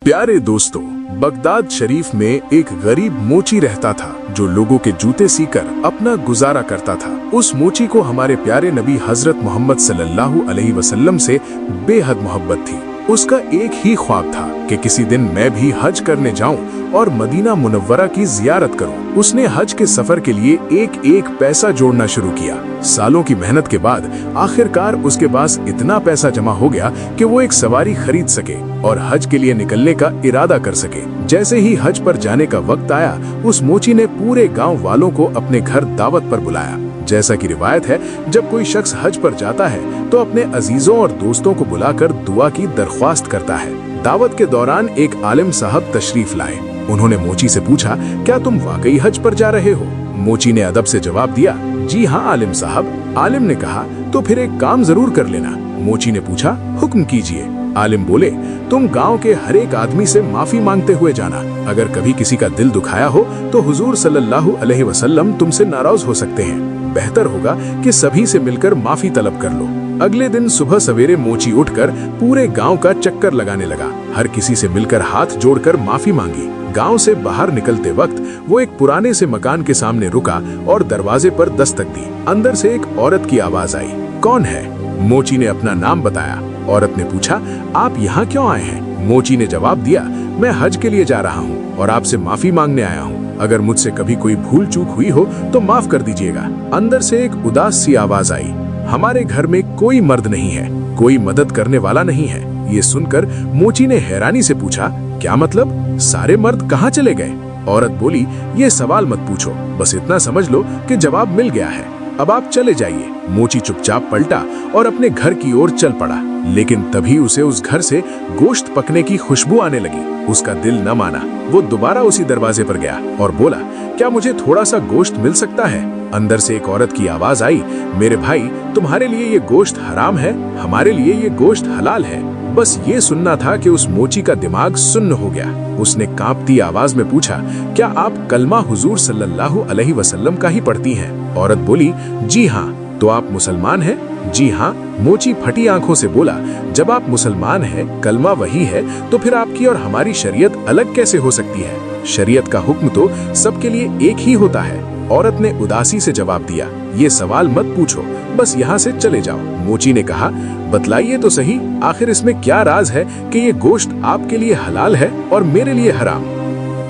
प्यारे दोस्तों, बगदाद शरीफ में एक गरीब मोची रहता था जो लोगों के जूते सीकर अपना गुजारा करता था। उस मोची को हमारे प्यारे नबी हजरत मोहम्मद सल्लल्लाहु अलैहि वसल्लम से बेहद मोहब्बत थी। उसका एक ही ख्वाब था कि किसी दिन मैं भी हज करने जाऊं और मदीना मुनव्वरा की जियारत करूं। उसने हज के सफर के लिए एक एक पैसा जोड़ना शुरू किया। सालों की मेहनत के बाद आखिरकार उसके पास इतना पैसा जमा हो गया कि वो एक सवारी खरीद सके और हज के लिए निकलने का इरादा कर सके। जैसे ही हज पर जाने का वक्त आया, उस मोची ने पूरे गांव वालों को अपने घर दावत पर बुलाया। जैसा कि रिवायत है, जब कोई शख्स हज पर जाता है तो अपने अजीजों और दोस्तों को बुलाकर दुआ की दरख्वास्त करता है। दावत के दौरान एक आलिम साहब तशरीफ लाए। उन्होंने मोची से पूछा, क्या तुम वाकई हज पर जा रहे हो? मोची ने अदब से जवाब दिया, जी हाँ आलिम साहब। आलिम ने कहा, तो फिर एक काम जरूर कर लेना। मोची ने पूछा, हुक्म कीजिए। आलिम बोले, तुम गांव के हर एक आदमी से माफी मांगते हुए जाना। अगर कभी किसी का दिल दुखाया हो तो हुजूर सल्लल्लाहु अलैहि वसल्लम तुमसे नाराज हो सकते हैं। बेहतर होगा कि सभी से मिलकर माफी तलब कर लो। अगले दिन सुबह सवेरे मोची उठकर पूरे गांव का चक्कर लगाने लगा। हर किसी से मिलकर हाथ जोड़कर माफी मांगी। गांव से बाहर निकलते वक्त वो एक पुराने से मकान के सामने रुका और दरवाजे पर दस्तक दी। अंदर से एक औरत की आवाज आई, कौन है? मोची ने अपना नाम बताया। औरत ने पूछा, आप यहाँ क्यों आए हैं? मोची ने जवाब दिया, मैं हज के लिए जा रहा हूँ और आपसे माफी मांगने आया हूँ। अगर मुझसे कभी कोई भूल चूक हुई हो तो माफ कर दीजिएगा। अंदर से एक उदास सी आवाज आई, हमारे घर में कोई मर्द नहीं है, कोई मदद करने वाला नहीं है। ये सुनकर मोची ने हैरानी से पूछा, क्या मतलब? सारे मर्द कहाँ चले गए? औरत बोली, ये सवाल मत पूछो, बस इतना समझ लो कि जवाब मिल गया है। अब आप चले जाइए। मोची चुपचाप पलटा और अपने घर की ओर चल पड़ा। लेकिन तभी उसे उस घर से गोश्त पकने की खुशबू आने लगी। उसका दिल न माना। वो दोबारा उसी दरवाजे पर गया और बोला, क्या मुझे थोड़ा सा गोश्त मिल सकता है? अंदर से एक औरत की आवाज आई, मेरे भाई, तुम्हारे लिए ये गोश्त हराम है, हमारे लिए ये गोश्त हलाल है। बस ये सुनना था कि उस मोची का दिमाग सुन्न हो गया। उसने कांपती आवाज में पूछा, क्या आप कलमा हुजूर सल्लल्लाहु अलैहि वसल्लम का ही पढ़ती हैं? औरत बोली, जी हाँ। तो आप मुसलमान हैं? जी हाँ। मोची फटी आंखों से बोला, जब आप मुसलमान हैं, कलमा वही है, तो फिर आपकी और हमारी शरीयत अलग कैसे हो सकती है? शरीयत का हुक्म तो सबके लिए एक ही होता है। औरत ने उदासी से जवाब दिया, ये सवाल मत पूछो, बस यहाँ से चले जाओ। मोची ने कहा, बतलाइए तो सही, आखिर इसमें क्या राज है कि ये गोश्त आपके लिए हलाल है और मेरे लिए हराम?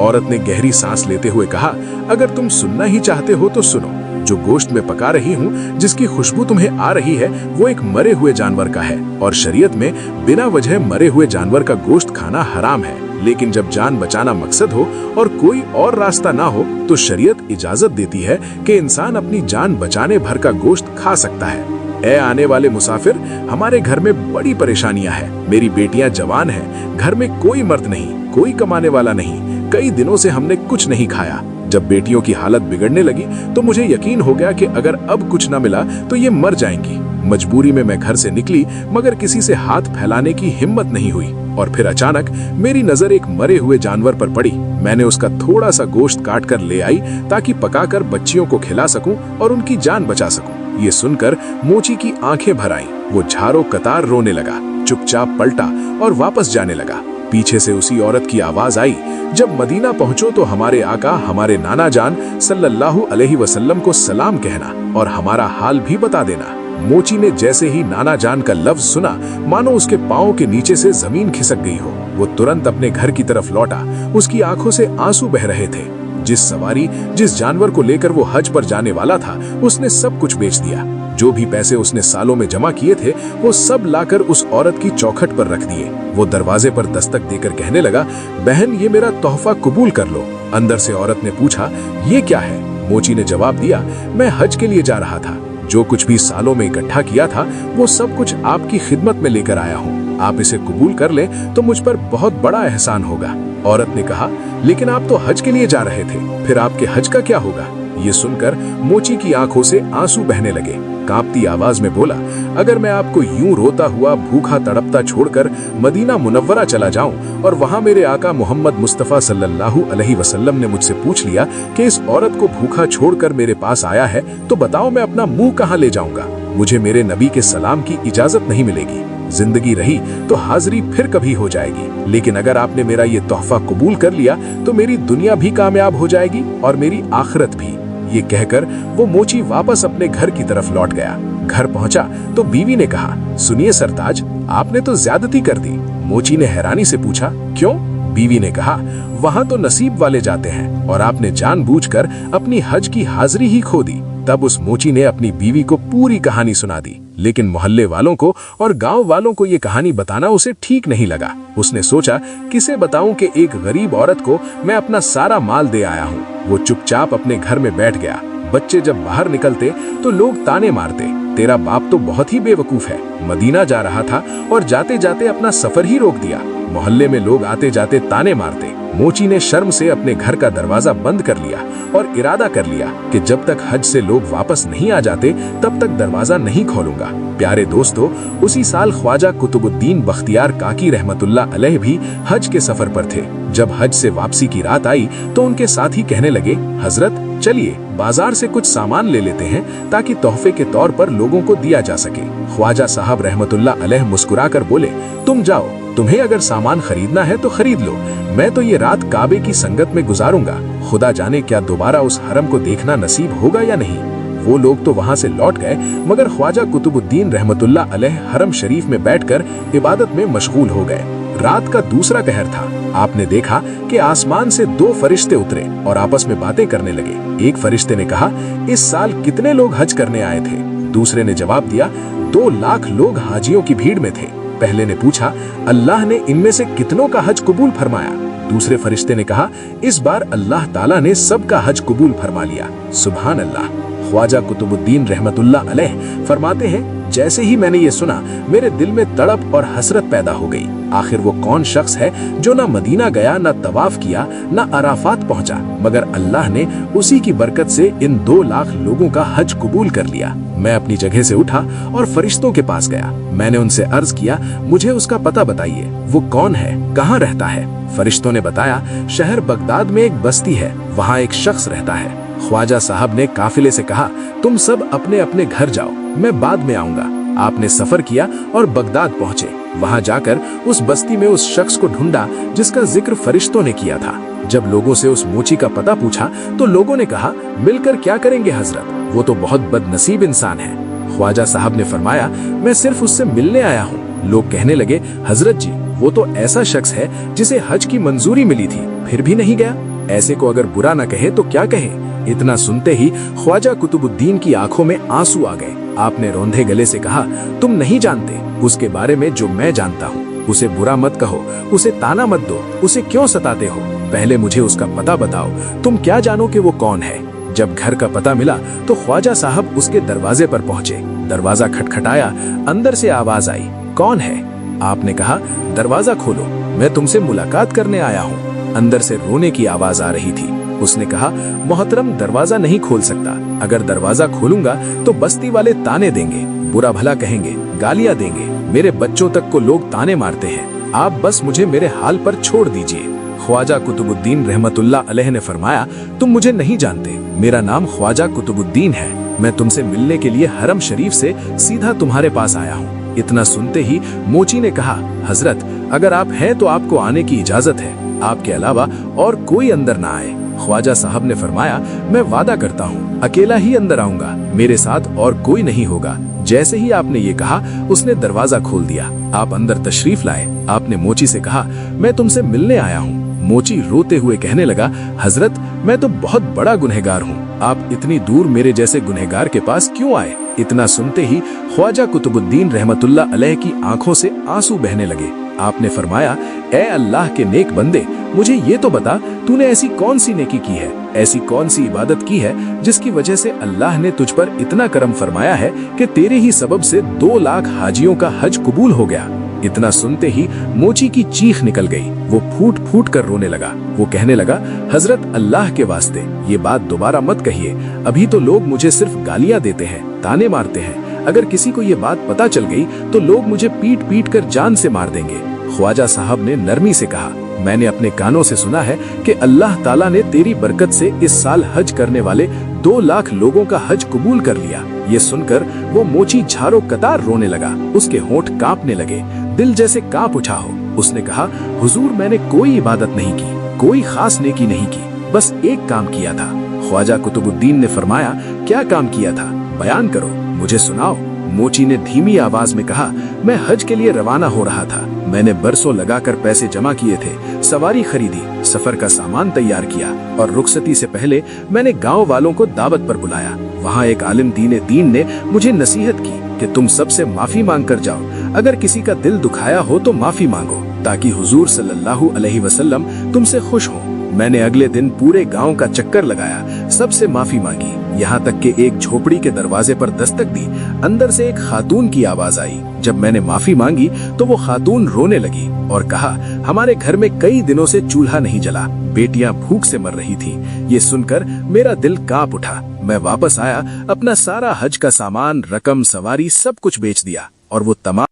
औरत ने गहरी सांस लेते हुए कहा, अगर तुम सुनना ही चाहते हो तो सुनो। जो गोश्त मैं पका रही हूँ, जिसकी खुशबू तुम्हें आ रही है, वो एक मरे हुए जानवर का है और शरीयत में बिना वजह मरे हुए जानवर का गोश्त खाना हराम है। लेकिन जब जान बचाना मकसद हो और कोई और रास्ता ना हो तो शरीयत इजाजत देती है कि इंसान अपनी जान बचाने भर का गोश्त खा सकता है। ए आने वाले मुसाफिर, हमारे घर में बड़ी परेशानियां हैं। मेरी बेटियां जवान हैं, घर में कोई मर्द नहीं, कोई कमाने वाला नहीं। कई दिनों से हमने कुछ नहीं खाया। जब बेटियों की हालत बिगड़ने लगी तो मुझे यकीन हो गया कि अगर अब कुछ न मिला तो ये मर जाएंगी। मजबूरी में मैं घर से निकली, मगर किसी से हाथ फैलाने की हिम्मत नहीं हुई। और फिर अचानक मेरी नजर एक मरे हुए जानवर पर पड़ी। मैंने उसका थोड़ा सा गोश्त काट कर ले आई ताकि पकाकर बच्चियों को खिला सकूं और उनकी जान बचा सकूं। ये सुनकर मोची की आंखें भर आईं। वो झारो कतार रोने लगा, चुपचाप पलटा और वापस जाने लगा। पीछे से उसी औरत की आवाज आई, जब मदीना पहुंचो तो हमारे आका, हमारे नाना जान सल्लल्लाहु अलैहि वसल्लम को सलाम कहना और हमारा हाल भी बता देना। मोची ने जैसे ही नाना जान का लफ्ज सुना, मानो उसके पांव के नीचे से जमीन खिसक गई हो। वो तुरंत अपने घर की तरफ लौटा। उसकी आंखों से आंसू बह रहे थे। जिस सवारी, जिस जानवर को लेकर वो हज पर जाने वाला था, उसने सब कुछ बेच दिया। जो भी पैसे उसने सालों में जमा किए थे, वो सब लाकर उस औरत की चौखट पर रख दिए। वो दरवाजे पर दस्तक देकर कहने लगा, बहन, ये मेरा तोहफा कबूल कर लो। अंदर से औरत ने पूछा, ये क्या है? मोची ने जवाब दिया, मैं हज के लिए जा रहा था। जो कुछ भी सालों में इकट्ठा किया था, वो सब कुछ आपकी खिदमत में लेकर आया हूँ। आप इसे कबूल कर लें तो मुझ पर बहुत बड़ा एहसान होगा। औरत ने कहा, लेकिन आप तो हज के लिए जा रहे थे, फिर आपके हज का क्या होगा? ये सुनकर मोची की आंखों से आंसू बहने लगे। कांपती आवाज में बोला, अगर मैं आपको यूं रोता हुआ, भूखा तड़पता छोड़कर मदीना मुनव्वरा चला जाऊं और वहां मेरे आका मोहम्मद मुस्तफा सल्लल्लाहु अलैहि वसल्लम ने मुझसे पूछ लिया कि इस औरत को भूखा छोड़कर मेरे पास आया है, तो बताओ मैं अपना मुंह कहां ले जाऊंगा? मुझे मेरे नबी के सलाम की इजाजत नहीं मिलेगी। जिंदगी रही तो हाजिरी फिर कभी हो जाएगी, लेकिन अगर आपने मेरा ये तोहफा कबूल कर लिया तो मेरी दुनिया भी कामयाब हो जाएगी और मेरी आखिरत भी। ये कहकर वो मोची वापस अपने घर की तरफ लौट गया। घर पहुंचा तो बीवी ने कहा, सुनिए सरताज, आपने तो ज्यादती कर दी। मोची ने हैरानी से पूछा, क्यों? बीवी ने कहा, वहां तो नसीब वाले जाते हैं और आपने जानबूझकर अपनी हज की हाजिरी ही खो दी। तब उस मोची ने अपनी बीवी को पूरी कहानी सुना दी, लेकिन मोहल्ले वालों को और गांव वालों को ये कहानी बताना उसे ठीक नहीं लगा। उसने सोचा, किसे बताऊं कि एक गरीब औरत को मैं अपना सारा माल दे आया हूँ। वो चुपचाप अपने घर में बैठ गया। बच्चे जब बाहर निकलते तो लोग ताने मारते, तेरा बाप तो बहुत ही बेवकूफ है, मदीना जा रहा था और जाते जाते अपना सफर ही रोक दिया। मोहल्ले में लोग आते जाते ताने मारते। मोची ने शर्म से अपने घर का दरवाजा बंद कर लिया और इरादा कर लिया कि जब तक हज से लोग वापस नहीं आ जाते तब तक दरवाजा नहीं खोलूंगा। प्यारे दोस्तों, उसी साल ख्वाजा कुतुबुद्दीन बख्तियार काकी रहमतुल्लाह अलैह भी हज के सफर पर थे। जब हज से वापसी की रात आई तो उनके साथी कहने लगे, हजरत चलिए बाजार से कुछ सामान ले लेते हैं ताकि तोहफे के तौर पर लोगों को दिया जा सके। ख्वाजा साहब रहमतुल्लाह अलैह मुस्कुराकर बोले, तुम जाओ, तुम्हें अगर सामान खरीदना है तो खरीद लो, मैं तो ये रात काबे की संगत में गुजारूंगा। खुदा जाने क्या दोबारा उस हरम को देखना नसीब होगा या नहीं। वो लोग तो वहां से लौट गए, मगर ख्वाजा कुतुबुद्दीन रहमतुल्लाह अलैह हरम शरीफ में बैठकर इबादत में मशगूल हो गए। रात का दूसरा कहर था। आपने देखा कि आसमान से दो फरिश्ते उतरे और आपस में बातें करने लगे। एक फरिश्ते ने कहा, इस साल कितने लोग हज करने आए थे? दूसरे ने जवाब दिया, 2 लाख लोग हाजियों की भीड़ में थे। पहले ने पूछा, अल्लाह ने इनमें से कितनों का हज कबूल फरमाया? दूसरे फरिश्ते ने कहा, इस बार अल्लाह ताला ने सबका हज कबूल फरमा लिया। सुभान अल्लाह। ख्वाजा कुतुबुद्दीन रहमतुल्लाह अलैह फरमाते हैं, जैसे ही मैंने ये सुना मेरे दिल में तड़प और हसरत पैदा हो गई। आखिर वो कौन शख्स है जो ना मदीना गया, ना तवाफ किया, ना अराफात पहुंचा, मगर अल्लाह ने उसी की बरकत से इन 2 लाख लोगों का हज कबूल कर लिया। मैं अपनी जगह से उठा और फरिश्तों के पास गया। मैंने उनसे अर्ज किया, मुझे उसका पता बताइए, वो कौन है, कहाँ रहता है? फरिश्तों ने बताया, शहर बगदाद में एक बस्ती है, वहाँ एक शख्स रहता है। ख्वाजा साहब ने काफिले से कहा, तुम सब अपने अपने घर जाओ, मैं बाद में आऊंगा। आपने सफर किया और बगदाद पहुंचे। वहां जाकर उस बस्ती में उस शख्स को ढूंढा जिसका जिक्र फरिश्तों ने किया था। जब लोगों से उस मोची का पता पूछा तो लोगों ने कहा, मिलकर क्या करेंगे हजरत, वो तो बहुत बदनसीब इंसान है। ख्वाजा साहब ने फरमाया, मैं सिर्फ उससे मिलने आया हूँ। लोग कहने लगे, हजरत जी, वो तो ऐसा शख्स है जिसे हज की मंजूरी मिली थी, फिर भी नहीं गया। ऐसे को अगर बुरा न कहे तो क्या कहे। इतना सुनते ही ख्वाजा कुतुबुद्दीन की आंखों में आंसू आ गए। आपने रोंधे गले से कहा, तुम नहीं जानते उसके बारे में जो मैं जानता हूँ। उसे बुरा मत कहो, उसे ताना मत दो, उसे क्यों सताते हो? पहले मुझे उसका पता बताओ, तुम क्या जानो कि वो कौन है? जब घर का पता मिला तो ख्वाजा साहब उसके दरवाजे पर पहुंचे। दरवाजा खटखटाया, अंदर से आवाज आई, कौन है? आपने कहा, दरवाजा खोलो, मैं तुमसे मुलाकात करने आया हूँ। अंदर से रोने की आवाज आ रही थी। उसने कहा, मोहतरम, दरवाजा नहीं खोल सकता। अगर दरवाजा खोलूंगा तो बस्ती वाले ताने देंगे, बुरा भला कहेंगे, गालियां देंगे। मेरे बच्चों तक को लोग ताने मारते हैं। आप बस मुझे मेरे हाल पर छोड़ दीजिए। ख्वाजा कुतुबुद्दीन रहमतुल्लाह अलैह ने फरमाया, तुम मुझे नहीं जानते, मेरा नाम ख्वाजा कुतुबुद्दीन है। मैं तुमसे मिलने के लिए हरम शरीफ से सीधा तुम्हारे पास आया हूँ। इतना सुनते ही मोची ने कहा, हजरत, अगर आप हैं तो आपको आने की इजाजत है, आपके अलावा और कोई अंदर ना आए। ख्वाजा साहब ने फरमाया, मैं वादा करता हूँ अकेला ही अंदर आऊंगा, मेरे साथ और कोई नहीं होगा। जैसे ही आपने ये कहा उसने दरवाजा खोल दिया। आप अंदर तशरीफ लाए। आपने मोची से कहा, मैं तुमसे मिलने आया हूँ। मोची रोते हुए कहने लगा, हजरत, मैं तो बहुत बड़ा गुनहगार हूँ, आप इतनी दूर मेरे जैसे गुनहगार के पास क्यों आए? इतना सुनते ही ख्वाजा कुतुबुद्दीन रहमतुल्लाह अलैह की आंखों से आंसू बहने लगे। आपने फरमाया, ए अल्लाह के नेक बंदे, मुझे ये तो बता, तूने ऐसी कौन सी नेकी की है, ऐसी कौन सी इबादत की है जिसकी वजह से अल्लाह ने तुझ पर इतना करम फरमाया है कि तेरे ही सबब से 2 लाख हाजियों का हज कबूल हो गया। इतना सुनते ही मोची की चीख निकल गई। वो फूट फूट कर रोने लगा। वो कहने लगा, हजरत, अल्लाह के वास्ते ये बात दोबारा मत कहिए। अभी तो लोग मुझे सिर्फ गालियां देते हैं, ताने मारते हैं। अगर किसी को ये बात पता चल गई तो लोग मुझे पीट पीट कर जान से मार देंगे। ख्वाजा साहब ने नरमी से कहा, मैंने अपने कानों से सुना है कि अल्लाह ताला ने तेरी बरकत से इस साल हज करने वाले 2 लाख लोगों का हज कबूल कर लिया। ये सुनकर वो मोची झारो कतार रोने लगा। उसके होंठ कांपने लगे, दिल जैसे कांप उठा हो। उसने कहा, हुजूर मैंने कोई इबादत नहीं की, कोई खास नेकी नहीं की, बस एक काम किया था। ख्वाजा कुतुबुद्दीन ने फरमाया, क्या काम किया था, बयान करो, मुझे सुनाओ। मोची ने धीमी आवाज में कहा, मैं हज के लिए रवाना हो रहा था। मैंने बरसों लगाकर पैसे जमा किए थे, सवारी खरीदी, सफर का सामान तैयार किया और रुखसती से पहले मैंने गांव वालों को दावत पर बुलाया। वहाँ एक आलिम दीन ने मुझे नसीहत की कि तुम सबसे माफी मांग कर जाओ। अगर किसी का दिल दुखाया हो तो माफी मांगो, ताकि हुजूर सल्लल्लाहु अलैहि वसल्लम तुमसे खुश हो। मैंने अगले दिन पूरे गांव का चक्कर लगाया, सबसे माफी मांगी, यहाँ तक कि एक झोपड़ी के दरवाजे पर दस्तक दी। अंदर से एक खातून की आवाज आई। जब मैंने माफी मांगी तो वो खातून रोने लगी और कहा, हमारे घर में कई दिनों से चूल्हा नहीं जला, बेटियां भूख से मर रही थी। ये सुनकर मेरा दिल कांप उठा। मैं वापस आया, अपना सारा हज का सामान, रकम, सवारी सब कुछ बेच दिया और वो तमाम